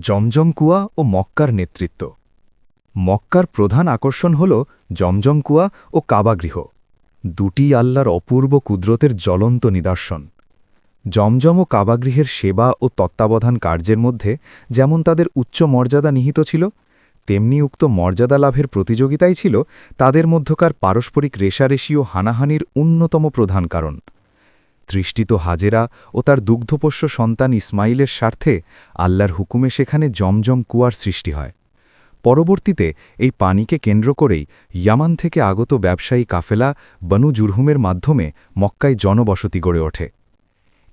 জমজম কুয়া ও মক্কার নেতৃত্ব। মক্কার প্রধান আকর্ষণ হল জমজম কুয়া ও কাবাগৃহ, দুটি আল্লাহর অপূর্ব কুদরতের জ্বলন্ত নিদর্শন। জমজম ও কাবাগৃহের সেবা ও তত্ত্বাবধান কার্যের মধ্যে যেমন তাদের উচ্চ মর্যাদা নিহিত ছিল, তেমনি উক্ত মর্যাদা লাভের প্রতিযোগিতাই ছিল তাদের মধ্যকার পারস্পরিক রেষারেষি ও হানাহানির অন্যতম প্রধান কারণ। তৃষ্টিত হাজেরা ও তার দুগ্ধপোষ্য সন্তান ইসমাইলের স্বার্থে আল্লাহর হুকুমে সেখানে জমজম কুয়ার সৃষ্টি হয়। পরবর্তীতে এই পানিকে কেন্দ্র করেই ইয়ামান থেকে আগত ব্যবসায়ী কাফেলা বনু জুরহুমের মাধ্যমে মক্কায় জনবসতি গড়ে ওঠে।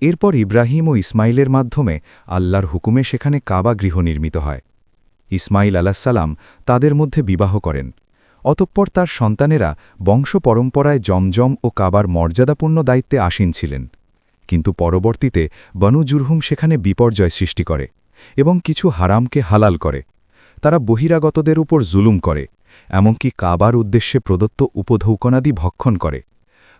এরপর ইব্রাহিম ও ইসমাইলের মাধ্যমে আল্লাহর হুকুমে সেখানে কাবা গৃহ নির্মিত হয়। ইসমাইল আলাহিসাল্লাম তাদের মধ্যে বিবাহ করেন। অতঃপর তার সন্তানেরা বংশ পরম্পরায় জমজম ও কাবার মর্যাদাপূর্ণ দায়িত্বে আসীন ছিলেন। কিন্তু পরবর্তীতে বনু জুরহুম সেখানে বিপর্যয় সৃষ্টি করে এবং কিছু হারামকে হালাল করে। তারা বহিরাগতদের উপর জুলুম করে, এমনকি কাবার উদ্দেশ্যে প্রদত্ত উপঢৌকনাদি ভক্ষণ করে।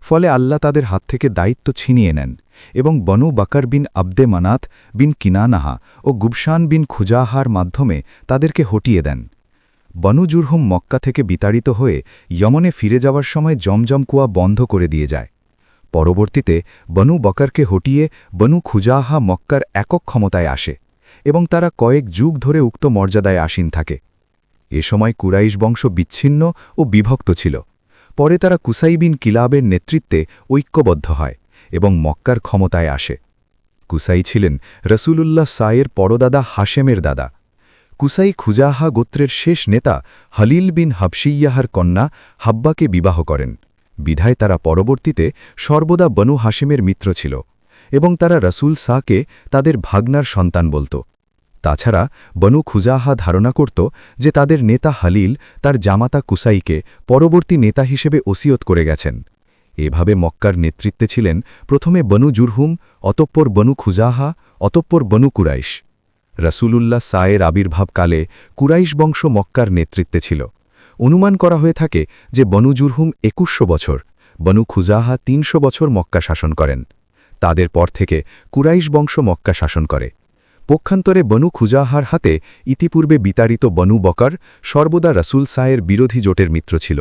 ফলে আল্লাহ তাদের হাত থেকে দায়িত্ব ছিনিয়ে নেন এবং বনু বকর বিন আব্দে মানাত বিন কিনানাহা ও গুবশান বিন খুজাহার মাধ্যমে তাদেরকে হটিয়ে দেন। বনু জুরহুম মক্কা থেকে বিতাড়িত হয়ে ইয়মনে ফিরে যাওয়ার সময় জমজম কুয়া বন্ধ করে দিয়ে যায়। পরবর্তীতে বনু বকরকে হটিয়ে বনু খুজাহা মক্কার একক ক্ষমতায় আসে এবং তারা কয়েক যুগ ধরে উক্ত মর্যাদায় আসীন থাকে। এ সময় কুরাইশ বংশ বিচ্ছিন্ন ও বিভক্ত ছিল। পরে তারা কুসাই বিন কিলাবের নেতৃত্বে ঐক্যবদ্ধ হয় এবং মক্কার ক্ষমতায় আসে। কুসাই ছিলেন রসুলুল্লাহ সায়ের পরদাদা হাশেমের দাদা। কুসাই খুজাহা গোত্রের শেষ নেতা হলিল বিন হাবশিয়াহার কন্যা হাব্বাকে বিবাহ করেন, বিধায় তারা পরবর্তীতে সর্বদা বনু হাশেমের মিত্র ছিল এবং তারা রসুল সাকে তাদের ভাগনার সন্তান বলত। তাছাড়া বনু খুজাহা ধারণা করত যে তাদের নেতা হলিল তার জামাতা কুসাইকে পরবর্তী নেতা হিসেবে ওসিয়ত করে গেছেন। এভাবে মক্কার নেতৃত্বে ছিলেন প্রথমে বনু জুরহুম, অতঃপর বনু খুজাহা, অতঃপর বনু কুরাইশ। রসুলুল্লাহ সায়ের আবির্ভাবকালে কুরাইশ বংশ মক্কার নেতৃত্বে ছিল। অনুমান করা হয়ে থাকে যে বনু জুরহুম ২১০০ বছর, বনু খুজাহা ৩০০ বছর মক্কা শাসন করেন। তাদের পর থেকে কুরাইশ বংশ মক্কা শাসন করে। পক্ষান্তরে বনু খুজাহার হাতে ইতিপূর্বে বিতাড়িত বনু বকর সর্বদা রসুল সায়ের বিরোধী জোটের মিত্র ছিল।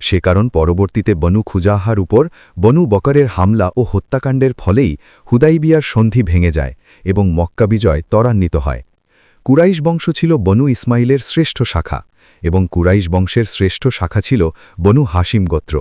সে কারণ পরবর্তীতে বনু খুজাহার উপর বনু বকরের হামলা ও হত্যাকাণ্ডের ফলেই হুদাইবিয়ার সন্ধি ভেঙে যায় এবং মক্কা বিজয় ত্বরান্বিত হয়। কুরাইশ বংশ ছিল বনু ইসমাইলের শ্রেষ্ঠ শাখা এবং কুরাইশ বংশের শ্রেষ্ঠ শাখা ছিল বনু হাশিম গোত্র।